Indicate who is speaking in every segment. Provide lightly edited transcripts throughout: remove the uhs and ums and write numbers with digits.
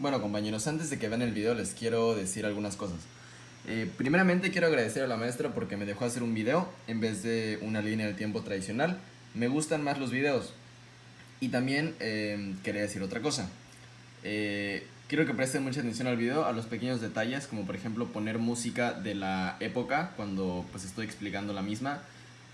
Speaker 1: Bueno, compañeros, antes de que vean el video les quiero decir algunas cosas. Primeramente quiero agradecer a la maestra porque me dejó hacer un video en vez de una línea del tiempo tradicional. Me gustan más los videos. Y también quería decir otra cosa. Quiero que presten mucha atención al video, a los pequeños detalles, como por ejemplo poner música de la época cuando pues estoy explicando la misma.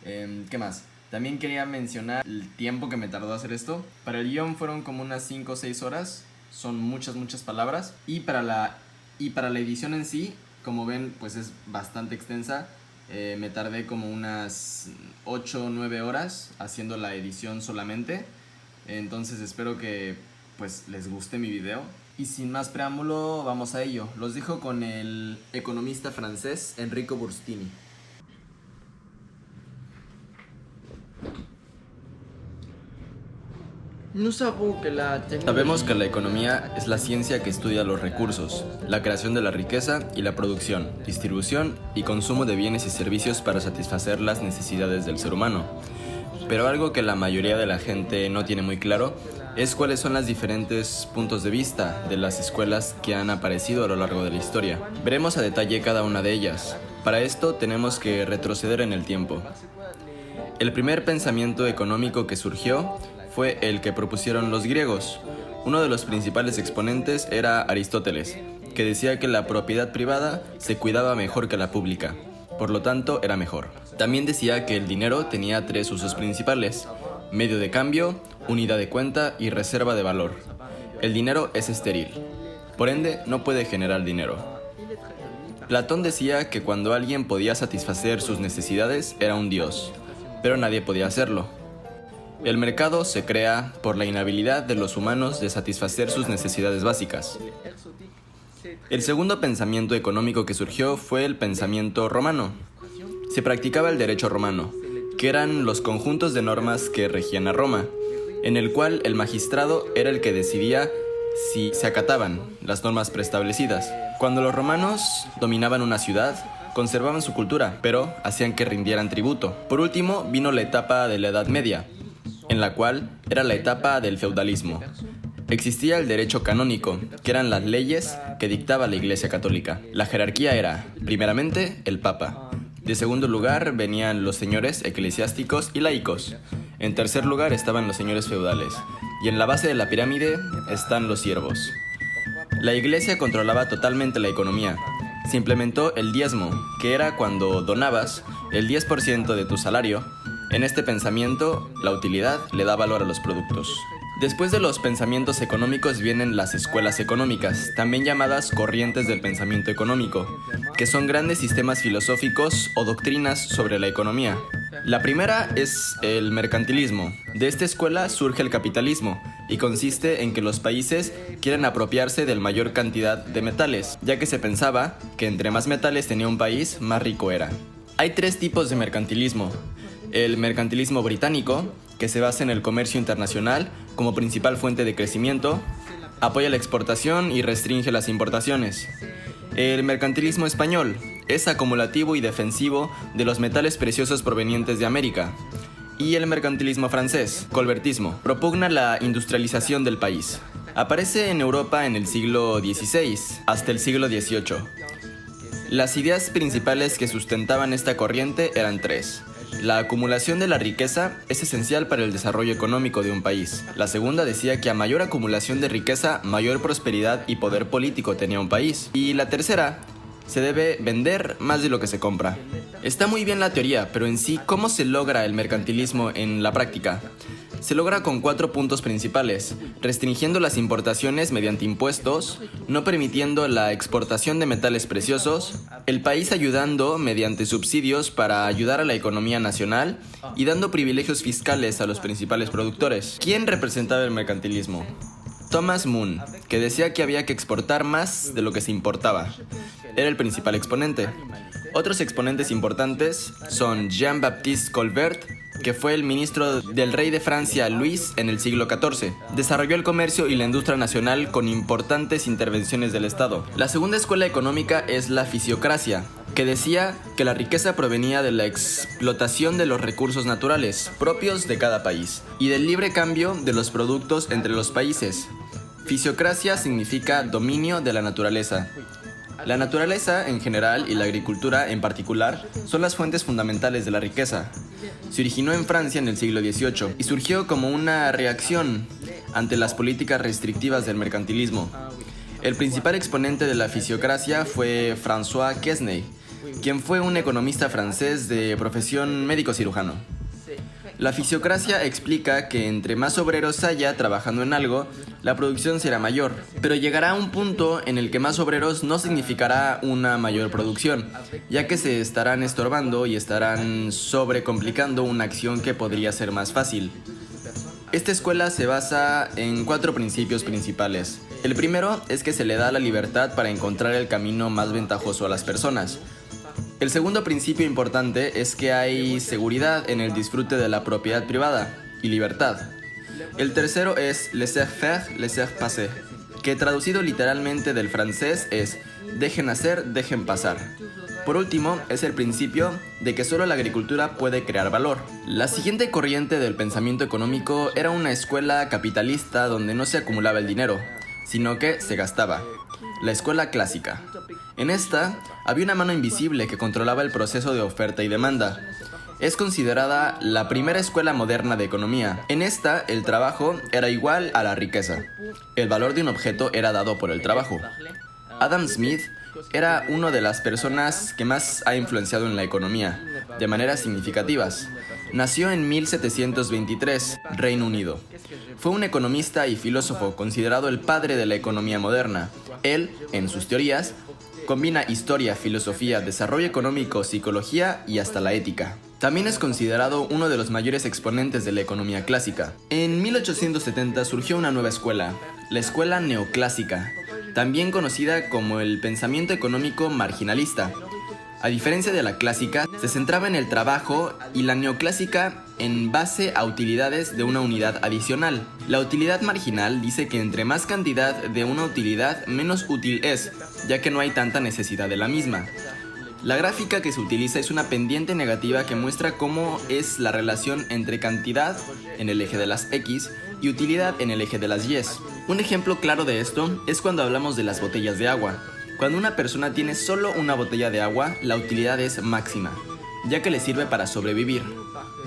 Speaker 1: ¿Qué más? También quería mencionar el tiempo que me tardó hacer esto. Para el guión fueron como unas 5 o 6 horas. Son muchas palabras. Y para la edición en sí, como ven, pues es bastante extensa. Me tardé como unas 8 o 9 horas haciendo la edición solamente. Entonces espero que pues les guste mi video. Y sin más preámbulo, vamos a ello. Los dejo con el economista francés Enrico Burstini. Sabemos que la economía es la ciencia que estudia los recursos, la creación de la riqueza y la producción, distribución y consumo de bienes y servicios para satisfacer las necesidades del ser humano. Pero algo que la mayoría de la gente no tiene muy claro es cuáles son los diferentes puntos de vista de las escuelas que han aparecido a lo largo de la historia. Veremos a detalle cada una de ellas. Para esto tenemos que retroceder en el tiempo. El primer pensamiento económico que surgió fue el que propusieron los griegos. Uno de los principales exponentes era Aristóteles, que decía que la propiedad privada se cuidaba mejor que la pública, por lo tanto era mejor. También decía que el dinero tenía 3 usos principales: medio de cambio, unidad de cuenta y reserva de valor. El dinero es estéril, por ende no puede generar dinero. Platón decía que cuando alguien podía satisfacer sus necesidades era un dios, pero nadie podía hacerlo. El mercado se crea por la inhabilidad de los humanos de satisfacer sus necesidades básicas. El segundo pensamiento económico que surgió fue el pensamiento romano. Se practicaba el derecho romano, que eran los conjuntos de normas que regían a Roma, en el cual el magistrado era el que decidía si se acataban las normas preestablecidas. Cuando los romanos dominaban una ciudad, conservaban su cultura, pero hacían que rindieran tributo. Por último, vino la etapa de la Edad Media, en la cual era la etapa del feudalismo. Existía el derecho canónico, que eran las leyes que dictaba la Iglesia Católica. La jerarquía era, primeramente, el Papa. De segundo lugar venían los señores eclesiásticos y laicos. En tercer lugar estaban los señores feudales. Y en la base de la pirámide están los siervos. La Iglesia controlaba totalmente la economía. Se implementó el diezmo, que era cuando donabas el 10% de tu salario. En este pensamiento, la utilidad le da valor a los productos. Después de los pensamientos económicos vienen las escuelas económicas, también llamadas corrientes del pensamiento económico, que son grandes sistemas filosóficos o doctrinas sobre la economía. La primera es el mercantilismo. De esta escuela surge el capitalismo, y consiste en que los países quieren apropiarse de la mayor cantidad de metales, ya que se pensaba que entre más metales tenía un país, más rico era. Hay 3 tipos de mercantilismo. El mercantilismo británico, que se basa en el comercio internacional como principal fuente de crecimiento, apoya la exportación y restringe las importaciones. El mercantilismo español es acumulativo y defensivo de los metales preciosos provenientes de América. Y el mercantilismo francés, colbertismo, propugna la industrialización del país. Aparece en Europa en el siglo XVI hasta el siglo XVIII. Las ideas principales que sustentaban esta corriente eran 3. La acumulación de la riqueza es esencial para el desarrollo económico de un país. La segunda decía que a mayor acumulación de riqueza, mayor prosperidad y poder político tenía un país. Y la tercera, se debe vender más de lo que se compra. Está muy bien la teoría, pero en sí, ¿cómo se logra el mercantilismo en la práctica? Se logra con 4 puntos principales: restringiendo las importaciones mediante impuestos, no permitiendo la exportación de metales preciosos, el país ayudando mediante subsidios para ayudar a la economía nacional y dando privilegios fiscales a los principales productores. ¿Quién representaba el mercantilismo? Thomas Moon, que decía que había que exportar más de lo que se importaba. Era el principal exponente. Otros exponentes importantes son Jean-Baptiste Colbert, que fue el ministro del rey de Francia Luis en el siglo XIV. Desarrolló el comercio y la industria nacional con importantes intervenciones del Estado. La segunda escuela económica es la fisiocracia, que decía que la riqueza provenía de la explotación de los recursos naturales propios de cada país y del libre cambio de los productos entre los países. Fisiocracia significa dominio de la naturaleza. La naturaleza en general y la agricultura en particular son las fuentes fundamentales de la riqueza. Se originó en Francia en el siglo XVIII y surgió como una reacción ante las políticas restrictivas del mercantilismo. El principal exponente de la fisiocracia fue François Quesnay, quien fue un economista francés de profesión médico-cirujano. La fisiocracia explica que entre más obreros haya trabajando en algo, la producción será mayor, pero llegará un punto en el que más obreros no significará una mayor producción, ya que se estarán estorbando y estarán sobrecomplicando una acción que podría ser más fácil. Esta escuela se basa en 4 principios principales. El primero es que se le da la libertad para encontrar el camino más ventajoso a las personas. El segundo principio importante es que hay seguridad en el disfrute de la propiedad privada y libertad. El tercero es laisser-faire, laisser-passer, que traducido literalmente del francés es dejen hacer, dejen pasar. Por último, es el principio de que solo la agricultura puede crear valor. La siguiente corriente del pensamiento económico era una escuela capitalista donde no se acumulaba el dinero, sino que se gastaba. La escuela clásica. En esta, había una mano invisible que controlaba el proceso de oferta y demanda. Es considerada la primera escuela moderna de economía. En esta, el trabajo era igual a la riqueza. El valor de un objeto era dado por el trabajo. Adam Smith era una de las personas que más ha influenciado en la economía, de maneras significativas. Nació en 1723, Reino Unido. Fue un economista y filósofo considerado el padre de la economía moderna. Él, en sus teorías, combina historia, filosofía, desarrollo económico, psicología y hasta la ética. También es considerado uno de los mayores exponentes de la economía clásica. En 1870 surgió una nueva escuela, la escuela neoclásica, también conocida como el pensamiento económico marginalista. A diferencia de la clásica, se centraba en el trabajo y la neoclásica en base a utilidades de una unidad adicional. La utilidad marginal dice que entre más cantidad de una utilidad, menos útil es, ya que no hay tanta necesidad de la misma. La gráfica que se utiliza es una pendiente negativa que muestra cómo es la relación entre cantidad en el eje de las X y utilidad en el eje de las Y. Un ejemplo claro de esto es cuando hablamos de las botellas de agua. Cuando una persona tiene solo una botella de agua, la utilidad es máxima, ya que le sirve para sobrevivir.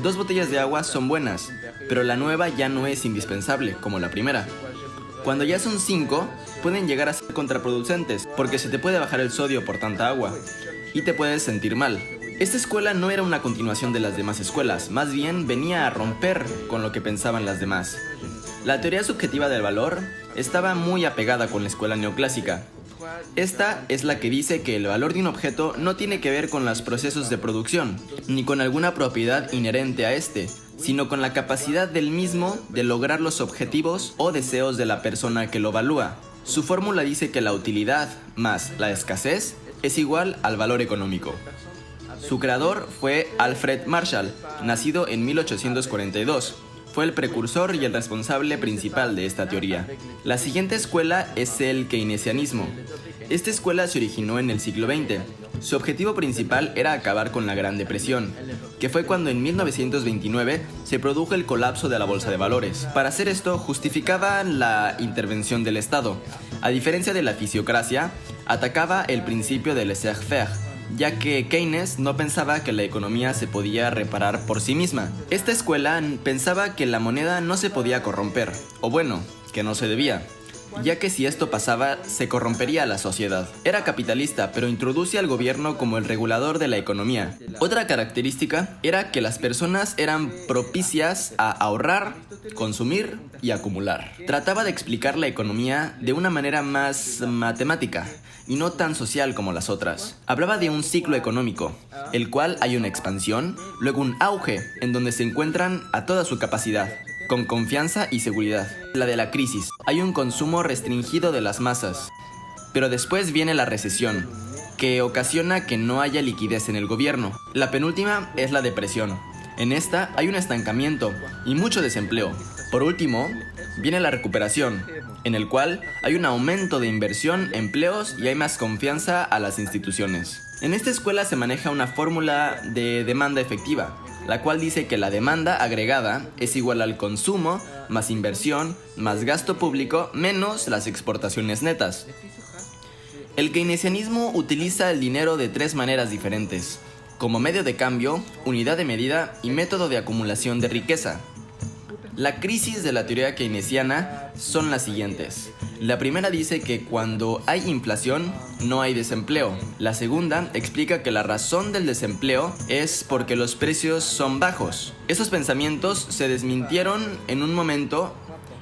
Speaker 1: 2 botellas de agua son buenas, pero la nueva ya no es indispensable, como la primera. Cuando ya son 5, pueden llegar a ser contraproducentes, porque se te puede bajar el sodio por tanta agua, y te puedes sentir mal. Esta escuela no era una continuación de las demás escuelas, más bien venía a romper con lo que pensaban las demás. La teoría subjetiva del valor estaba muy apegada con la escuela neoclásica. Esta es la que dice que el valor de un objeto no tiene que ver con los procesos de producción, ni con alguna propiedad inherente a este, sino con la capacidad del mismo de lograr los objetivos o deseos de la persona que lo evalúa. Su fórmula dice que la utilidad más la escasez es igual al valor económico. Su creador fue Alfred Marshall, nacido en 1842. Fue el precursor y el responsable principal de esta teoría. La siguiente escuela es el keynesianismo. Esta escuela se originó en el siglo XX. Su objetivo principal era acabar con la Gran Depresión, que fue cuando en 1929 se produjo el colapso de la bolsa de valores. Para hacer esto, justificaban la intervención del Estado. A diferencia de la fisiocracia, atacaba el principio del laissez-faire, ya que Keynes no pensaba que la economía se podía reparar por sí misma. Esta escuela pensaba que la moneda no se podía corromper, o bueno, que no se debía, ya que si esto pasaba, se corrompería la sociedad. Era capitalista, pero introduce al gobierno como el regulador de la economía. Otra característica era que las personas eran propicias a ahorrar, consumir y acumular. Trataba de explicar la economía de una manera más matemática y no tan social como las otras. Hablaba de un ciclo económico, el cual hay una expansión, luego un auge, en donde se encuentran a toda su capacidad, con confianza y seguridad. La de la crisis, hay un consumo restringido de las masas, pero después viene la recesión, que ocasiona que no haya liquidez en el gobierno. La penúltima es la depresión. En esta hay un estancamiento y mucho desempleo. Por último, viene la recuperación, en el cual hay un aumento de inversión, empleos y hay más confianza a las instituciones. En esta escuela se maneja una fórmula de demanda efectiva, la cual dice que la demanda agregada es igual al consumo más inversión más gasto público menos las exportaciones netas. El keynesianismo utiliza el dinero de tres maneras diferentes: como medio de cambio, unidad de medida y método de acumulación de riqueza. La crisis de la teoría keynesiana son las siguientes. La primera dice que cuando hay inflación, no hay desempleo. La segunda explica que la razón del desempleo es porque los precios son bajos. Esos pensamientos se desmintieron en un momento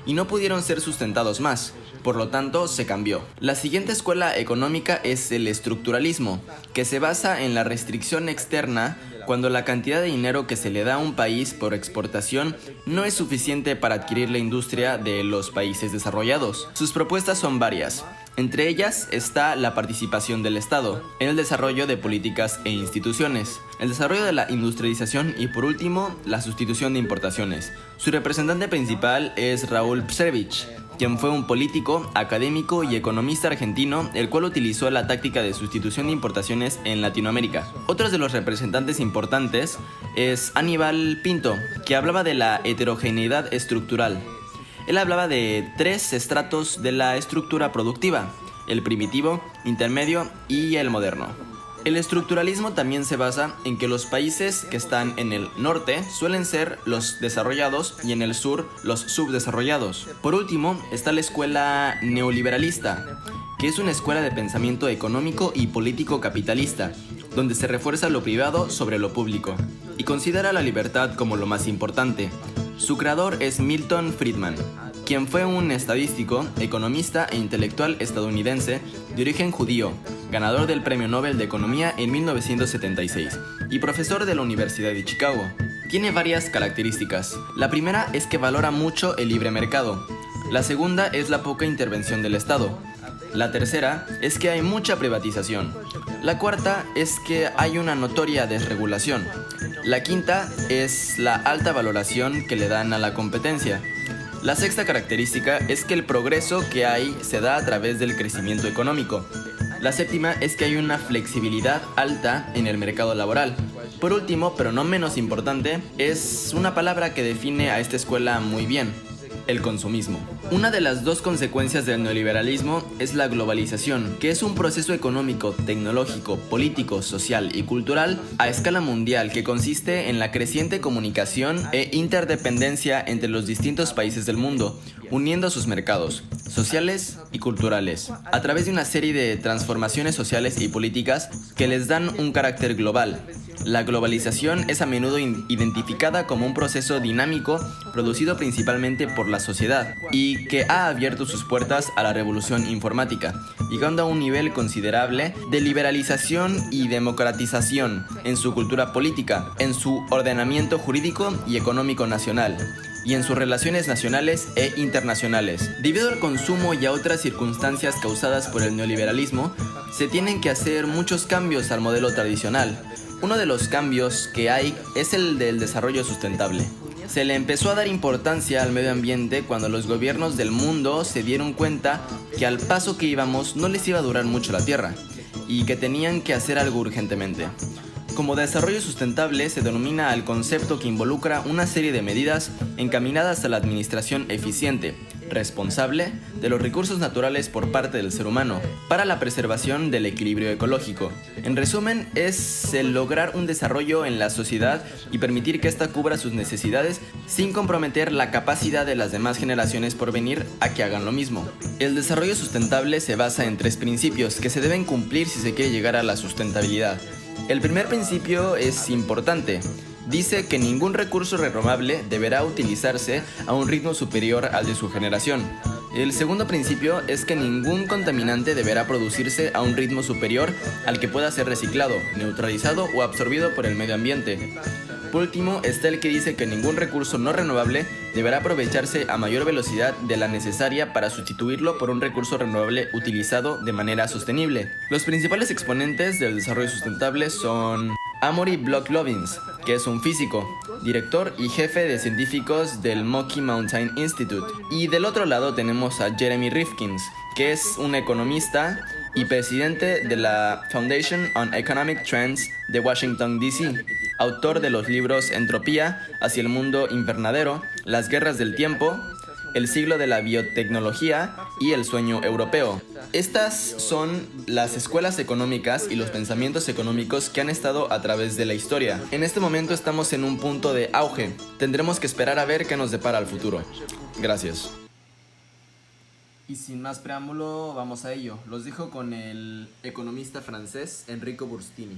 Speaker 1: y no pudieron ser sustentados más. Por lo tanto, se cambió. La siguiente escuela económica es el estructuralismo, que se basa en la restricción externa cuando la cantidad de dinero que se le da a un país por exportación no es suficiente para adquirir la industria de los países desarrollados. Sus propuestas son varias. Entre ellas está la participación del Estado en el desarrollo de políticas e instituciones, el desarrollo de la industrialización y, por último, la sustitución de importaciones. Su representante principal es Raúl Psevich, quien fue un político, académico y economista argentino, el cual utilizó la táctica de sustitución de importaciones en Latinoamérica. Otros de los representantes importantes es Aníbal Pinto, que hablaba de la heterogeneidad estructural. Él hablaba de tres estratos de la estructura productiva: el primitivo, intermedio y el moderno. El estructuralismo también se basa en que los países que están en el norte suelen ser los desarrollados y en el sur los subdesarrollados. Por último, está la escuela neoliberalista, que es una escuela de pensamiento económico y político capitalista, donde se refuerza lo privado sobre lo público y considera la libertad como lo más importante. Su creador es Milton Friedman, quien fue un estadístico, economista e intelectual estadounidense de origen judío, ganador del Premio Nobel de Economía en 1976 y profesor de la Universidad de Chicago. Tiene varias características. La primera es que valora mucho el libre mercado. La segunda es la poca intervención del Estado. La tercera es que hay mucha privatización. La cuarta es que hay una notoria desregulación. La quinta es la alta valoración que le dan a la competencia. La sexta característica es que el progreso que hay se da a través del crecimiento económico. La séptima es que hay una flexibilidad alta en el mercado laboral. Por último, pero no menos importante, es una palabra que define a esta escuela muy bien: el consumismo. Una de las dos consecuencias del neoliberalismo es la globalización, que es un proceso económico, tecnológico, político, social y cultural a escala mundial que consiste en la creciente comunicación e interdependencia entre los distintos países del mundo, uniendo sus mercados sociales y culturales, a través de una serie de transformaciones sociales y políticas que les dan un carácter global. La globalización es a menudo identificada como un proceso dinámico producido principalmente por la sociedad y que ha abierto sus puertas a la revolución informática, llegando a un nivel considerable de liberalización y democratización en su cultura política, en su ordenamiento jurídico y económico nacional, y en sus relaciones nacionales e internacionales. Debido al consumo y a otras circunstancias causadas por el neoliberalismo, se tienen que hacer muchos cambios al modelo tradicional. Uno de los cambios que hay es el del desarrollo sustentable. Se le empezó a dar importancia al medio ambiente cuando los gobiernos del mundo se dieron cuenta que al paso que íbamos no les iba a durar mucho la Tierra y que tenían que hacer algo urgentemente. Como desarrollo sustentable se denomina al concepto que involucra una serie de medidas encaminadas a la administración eficiente, responsable de los recursos naturales por parte del ser humano, para la preservación del equilibrio ecológico. En resumen, es el lograr un desarrollo en la sociedad y permitir que ésta cubra sus necesidades sin comprometer la capacidad de las demás generaciones por venir a que hagan lo mismo. El desarrollo sustentable se basa en tres principios que se deben cumplir si se quiere llegar a la sustentabilidad. El primer principio es importante. Dice que ningún recurso renovable deberá utilizarse a un ritmo superior al de su generación. El segundo principio es que ningún contaminante deberá producirse a un ritmo superior al que pueda ser reciclado, neutralizado o absorbido por el medio ambiente. Por último, está el que dice que ningún recurso no renovable deberá aprovecharse a mayor velocidad de la necesaria para sustituirlo por un recurso renovable utilizado de manera sostenible. Los principales exponentes del desarrollo sustentable son Amory Block-Lovins, que es un físico, director y jefe de científicos del Mocky Mountain Institute. Y del otro lado tenemos a Jeremy Rifkin, que es un economista y presidente de la Foundation on Economic Trends de Washington, D.C. autor de los libros Entropía, Hacia el mundo invernadero, Las guerras del tiempo, El siglo de la biotecnología y El sueño europeo. Estas son las escuelas económicas y los pensamientos económicos que han estado a través de la historia. En este momento estamos en un punto de auge. Tendremos que esperar a ver qué nos depara el futuro. Gracias. Y sin más preámbulo, vamos a ello. Los dejo con el economista francés Enrico Burstini.